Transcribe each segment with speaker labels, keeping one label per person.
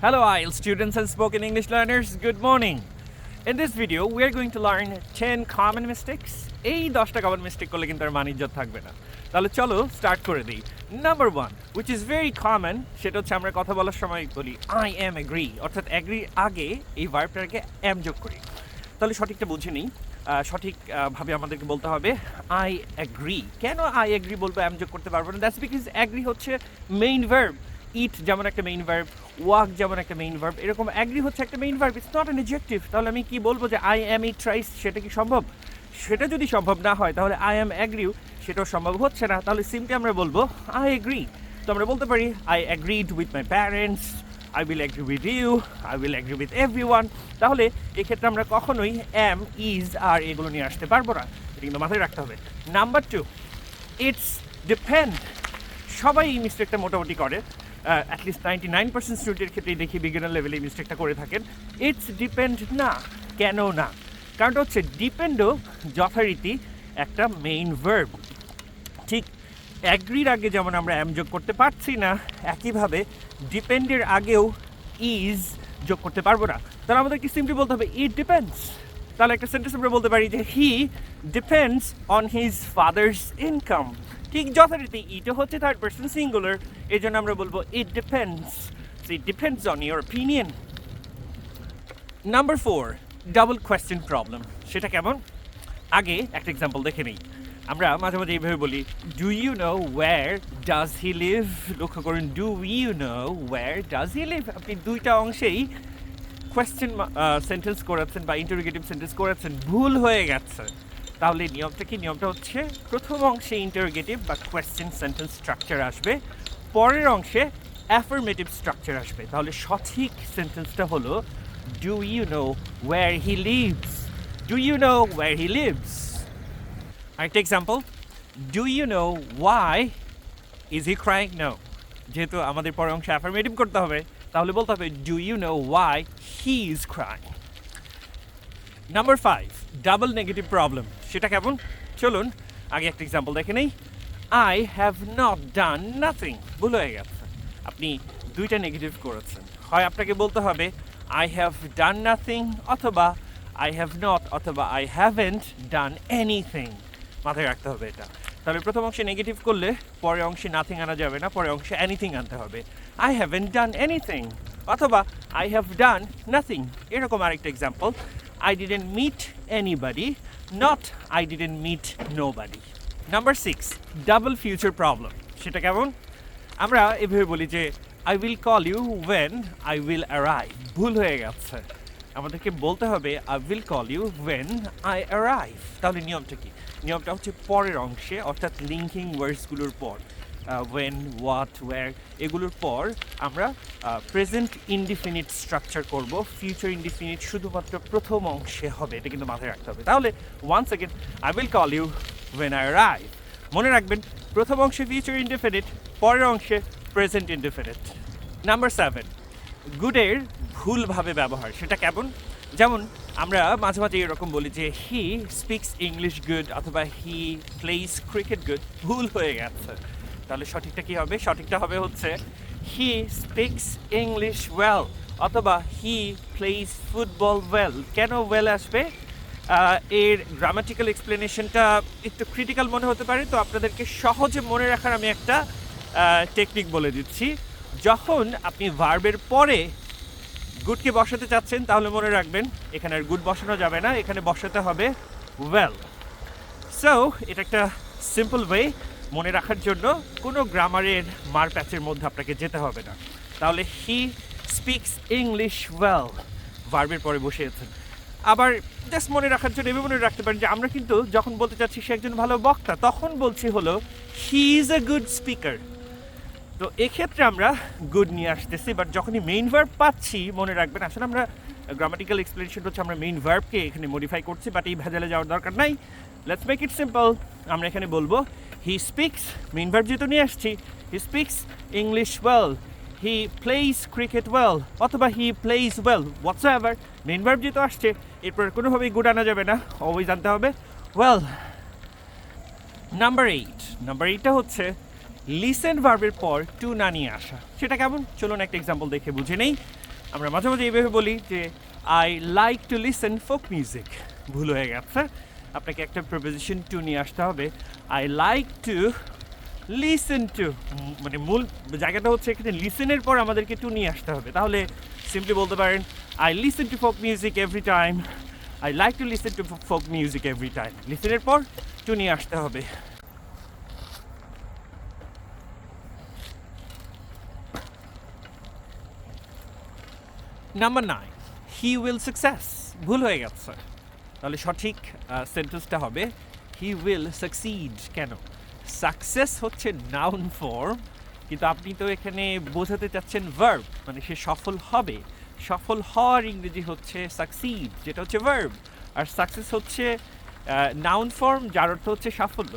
Speaker 1: Hello IELTS students and spoken English learners, good morning. In this video, we are going to learn 10 common mistakes. এই 10টা common mistake করলে কিন্তু আর মানিজ্য থাকবে না। তাহলে চলো স্টার্ট করে দিই। Number 1, which is very common, সেটা হচ্ছে আমরা কথা বলার সময় বলি I am agree, অর্থাৎ agree আগে এই ভার্বটাকে am যোগ করি। তাহলে সঠিকটা বুঝে নিই। সঠিকভাবে আমাদেরকে বলতে হবে I agree। কেন I agree বলবো am যোগ করতে পারবো না? That's because agree হচ্ছে main verb. Eat যেমন একটা মেইন ভার্ব, ওয়াক যেমন একটা মেইন ভার্ব, এরকম অ্যাগ্রি হচ্ছে একটা main verb, it's not an adjective. তাহলে আমি কি বলবো যে আই অ্যাম ইট রাইস, সেটা কি সম্ভব? সেটা যদি সম্ভব না হয় তাহলে আই অ্যাম অ্যাগ্রিও সেটাও সম্ভব হচ্ছে না। তাহলে সিম্পলি আমরা বলবো আই এগ্রি। তো আমরা বলতে পারি I agreed with my parents, I will agree with you, I will agree with everyone. তাহলে এক্ষেত্রে আমরা কখনোই অ্যাম, ইজ আর এগুলো নিয়ে আসতে পারবো না, এটা কিন্তু মাথায় রাখতে হবে। Number 2, it's depend. সবাই এই মিস্টেকটা মোটামুটি করে, অ্যাটলিস্ট 99% স্টুডেন্টের ক্ষেত্রেই দেখি বিগিনার লেভেলে এই মিস্টেকটা করে থাকেন। ইটস ডিপেন্ড না, কেন না? কারণটা হচ্ছে ডিপেন্ডও যথারীতি একটা মেইন ভার্ব। ঠিক অ্যাগ্রির আগে যেমন আমরা অ্যাম যোগ করতে পারছি না, একইভাবে ডিপেন্ডের আগেও ইজ যোগ করতে পারবো না। তাহলে আমাদেরকে সিম্পলি বলতে হবে ইট ডিপেন্ডস। তাহলে একটা সেন্টেন্স আমরা বলতে পারি যে he depends on his father's income. ঠিক যথারীতি ইটও হচ্ছে থার্ড পারসন সিঙ্গুলার, এই জন্য আমরা বলবো it depends. It depends on your opinion. Number 4, double question problem. সেটা কেমন? আগে একটা এক্সাম্পল দেখে নিই। আমরা মাঝে মাঝে এইভাবে বলি do you know where does he live. লক্ষ্য করুন, do you know where does he live. আপনি দুইটা অংশেই কোয়েশ্চেন সেন্টেন্স করেছেন বা ইন্টারোগেটিভ সেন্টেন্স করেছেন, ভুল হয়ে গেছে। তাহলে নিয়মটা কি? নিয়মটা হচ্ছে প্রথম অংশে ইন্টারোগেটিভ বা কোয়েশ্চেন সেন্টেন্স স্ট্রাকচার আসবে, পরের অংশে অ্যাফার্মেটিভ স্ট্রাকচার আসবে। তাহলে সঠিক সেন্টেন্সটা হলো do you know where he lives. Do you know where he lives. আরেকটা example, do you know why is he crying? No. যেহেতু আমাদের পরের অংশে অ্যাফার্মেটিভ করতে হবে, তাহলে বলতে হবে do you know why he is crying. Number 5, double negative problem. সেটা কেমন? চলুন আগে একটা এক্সাম্পল দেখে নেই। I have not done nothing. ভুল হয়ে গেছে, আপনি দুইটা নেগেটিভ করেছেন। হয় আপনাকে বলতে হবে আই হ্যাভ ডান নাথিং, অথবা আই হ্যাভ নট, অথবা আই হ্যাভেন্ট ডান এনিথিং। মাথায় রাখতে হবে এটা। তাহলে প্রথম অংশে নেগেটিভ করলে পরের অংশে নাথিং আনা যাবে না, পরের অংশে এনিথিং আনতে হবে। আই হ্যাভেন্ট ডান এনিথিং, অথবা আই হ্যাভ ডান নাথিং। এরকম আরেকটা example, I didn't meet anybody, not I didn't meet nobody. Number 6, double future problem. সেটা কেমন? আমরা এভাবে বলি যে I will call you when I will arrive. ভুল হয়ে গেছে, আমাদেরকে বলতে হবে I will call you when I arrive. তাহলে নিয়মটা কি? নিয়মটা হচ্ছে পরের অংশে, অর্থাৎ লিঙ্কিং ওয়ার্ডসগুলোর পর when, what, where এগুলোর পর আমরা প্রেজেন্ট ইনডিফিনিট স্ট্রাকচার করব। ফিউচার ইনডিফিনিট শুধুমাত্র প্রথম অংশে হবে, এটা কিন্তু মাথায় রাখতে হবে। তাহলে once again I will call you when I arrive. মনে রাখবেন প্রথম অংশে ফিউচার ইনডিফিনিট, পরের অংশে প্রেজেন্ট ইনডিফিনিট। নাম্বার 7, গুডের ভুলভাবে ব্যবহার। সেটা কেমন? যেমন আমরা মাঝে মাঝে এরকম বলি যে হি স্পিক্স ইংলিশ গুড, অথবা হি প্লেইস ক্রিকেট গুড। ভুল হয়ে গেছে, তাহলে সঠিকটা কি হবে? সঠিকটা হবে হচ্ছে হি স্পিক্স ইংলিশ ওয়েল, অথবা হি প্লেইস ফুটবল ওয়েল। কেন ওয়েল আসবে? এর গ্রামাটিক্যাল এক্সপ্লেনেশনটা একটু ক্রিটিক্যাল মনে হতে পারে, তো আপনাদেরকে সহজে মনে রাখার আমি একটা টেকনিক বলে দিচ্ছি। যখন আপনি ভার্বের পরে গুডকে বসাতে চাচ্ছেন, তাহলে মনে রাখবেন এখানে আর গুড বসানো যাবে না, এখানে বসাতে হবে ওয়েল। সো এটা একটা সিম্পল ওয়ে মনে রাখার জন্য, কোনো গ্রামারের মার প্যাচের মধ্যে আপনাকে যেতে হবে না। তাহলে হি স্পিক্স ইংলিশ ওয়েল, ভার্বের পরে বসিয়েছেন। আবার জাস্ট মনে রাখার জন্য এভাবে মনে রাখতে পারেন যে আমরা কিন্তু যখন বলতে চাচ্ছি সে একজন ভালো বক্তা, তখন বলছি হলো he is a good speaker. তো এক্ষেত্রে আমরা গুড নিয়ে আসতেছি, বাট যখনই মেইন ভার্ব পাচ্ছি, মনে রাখবেন আসলে আমরা গ্রামাটিক্যাল এক্সপ্লেনেশন হচ্ছে আমরা মেইন ভার্বকে এখানে মডিফাই করছি, বাট এই ভেজালে যাওয়ার দরকার নাই। Let's make it simple. আমরা এখানে বলবো হি স্পিক্স, মেইন ভার্ব যেহেতু নিয়ে আসছি, he speaks English well, he plays cricket well, অথবা he plays well, whatsoever. Main verb যেহেতু আসছে, এরপর কোনোভাবেই গুড আনা যাবে না, অলওয়েজ আনতে হবে ওয়েল। নাম্বার 8, নাম্বার 8টা হচ্ছে লিসেন ভার্বের পর টু না নিয়ে আসা। সেটা কেমন? চলুন একটা এক্সাম্পল দেখে বুঝে নেই। আমরা মাঝে মাঝে এইভাবে বলি যে I like to listen folk music, ভুল হয়ে গেছে। আপনাকে একটা প্রিপোজিশন টু নিয়ে আসতে হবে। I like to listen two, মানে মূল জায়গাটা হচ্ছে এখানে লিসেনের পর আমাদেরকে টু নিয়ে আসতে হবে। তাহলে সিম্পলি বলতে পারেন I listen to folk music every time, I like to listen to folk music every time. লিসেনের পর টু নিয়ে আসতে হবে। নাম্বার 9, হি উইল সাকসেস, ভুল হয়ে গেছে। তাহলে সঠিক সেন্টেন্সটা হবে হি উইল সাকসিড। কেন? সাকসেস হচ্ছে নাউন ফর্ম, কিন্তু আপনি তো এখানে বোঝাতে চাচ্ছেন ভার্ব, মানে সে সফল হবে। সফল হওয়ার ইংরেজি হচ্ছে সাকসিড, যেটা হচ্ছে ভার্ব। আর সাকসেস হচ্ছে নাউন ফর্ম, যার অর্থ হচ্ছে সাফল্য।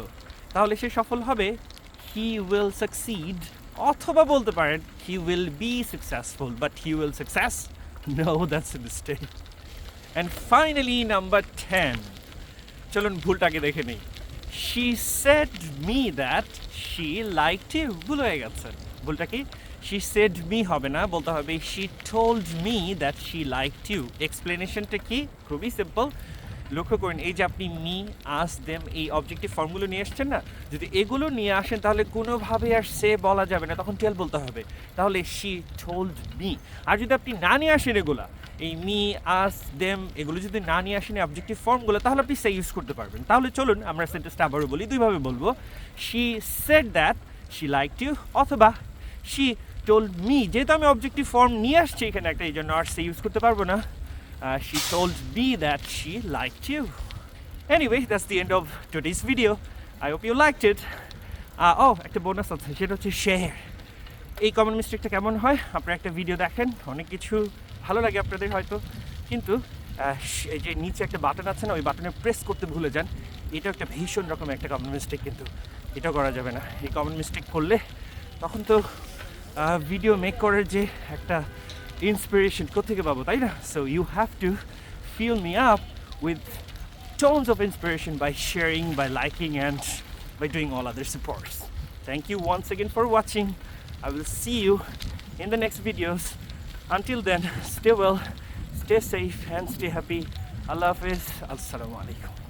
Speaker 1: তাহলে সে সফল হবে হি উইল সাকসিড, অথবা বলতে পারেন he will be successful, but he will success, no, that's a mistake. And finally number 10, চলুন ভুলটাকে দেখে নেই। She said me that she liked you, ভুল হয়ে গেছে। ভুলটা কি? শি সেড মি হবে না, বলতে হবে she told me that she liked you. এক্সপ্লেনেশনটা কি? খুবই সিম্পল। লক্ষ্য করেন, এই যে আপনি মি, আস, দেম, এই অবজেক্টিভ ফর্মগুলো নিয়ে আসছেন না, যদি এগুলো নিয়ে আসেন তাহলে কোনোভাবে আর সে বলা যাবে না, তখন টেল বলতে হবে। তাহলে শি টোল্ড মি। আর যদি আপনি না নিয়ে আসেন এগুলা, এই মি, আস, দেম, এগুলো যদি না নিয়ে আসেন অবজেক্টিভ ফর্মগুলো, তাহলে আপনি সে ইউজ করতে পারবেন। তাহলে চলুন আমরা সেন্টেন্সটা আবারও বলি, দুইভাবে বলবো। She said that she liked you, অথবা শি টোল্ড মি। যেহেতু আমি অবজেক্টিভ ফর্ম নিয়ে আসছি এখানে একটা, এই জন্য আর সে ইউজ করতে পারবো না। She told me that she liked you. Anyway, that's the end of today's video. I hope you liked it. একটা বোনাস আছে, সেটা হচ্ছে শেয়ার। এই কমন মিস্টেকটা কেমন হয়? আপনারা একটা ভিডিও দেখেন, অনেক কিছু ভালো লাগে আপনাদের হয়তো, কিন্তু এই যে নিচে একটা বাটন আছে না, ওই বাটনে প্রেস করতে ভুলে যান। এটা একটা ভীষণ রকমের একটা কমন মিস্টেক, কিন্তু এটা করা যাবে না। এই কমন মিস্টেক করলে তখন তো ভিডিও মেক করার যে একটা inspiration কোত্থেকে পাবো, তাই না? So you have to fill me up with tons of inspiration by sharing, by liking, and by doing all other supports. Thank you once again for watching. I will see you in the next videos. Until then, stay well, stay safe, and stay happy. Allah Hafiz. Assalamu alaikum.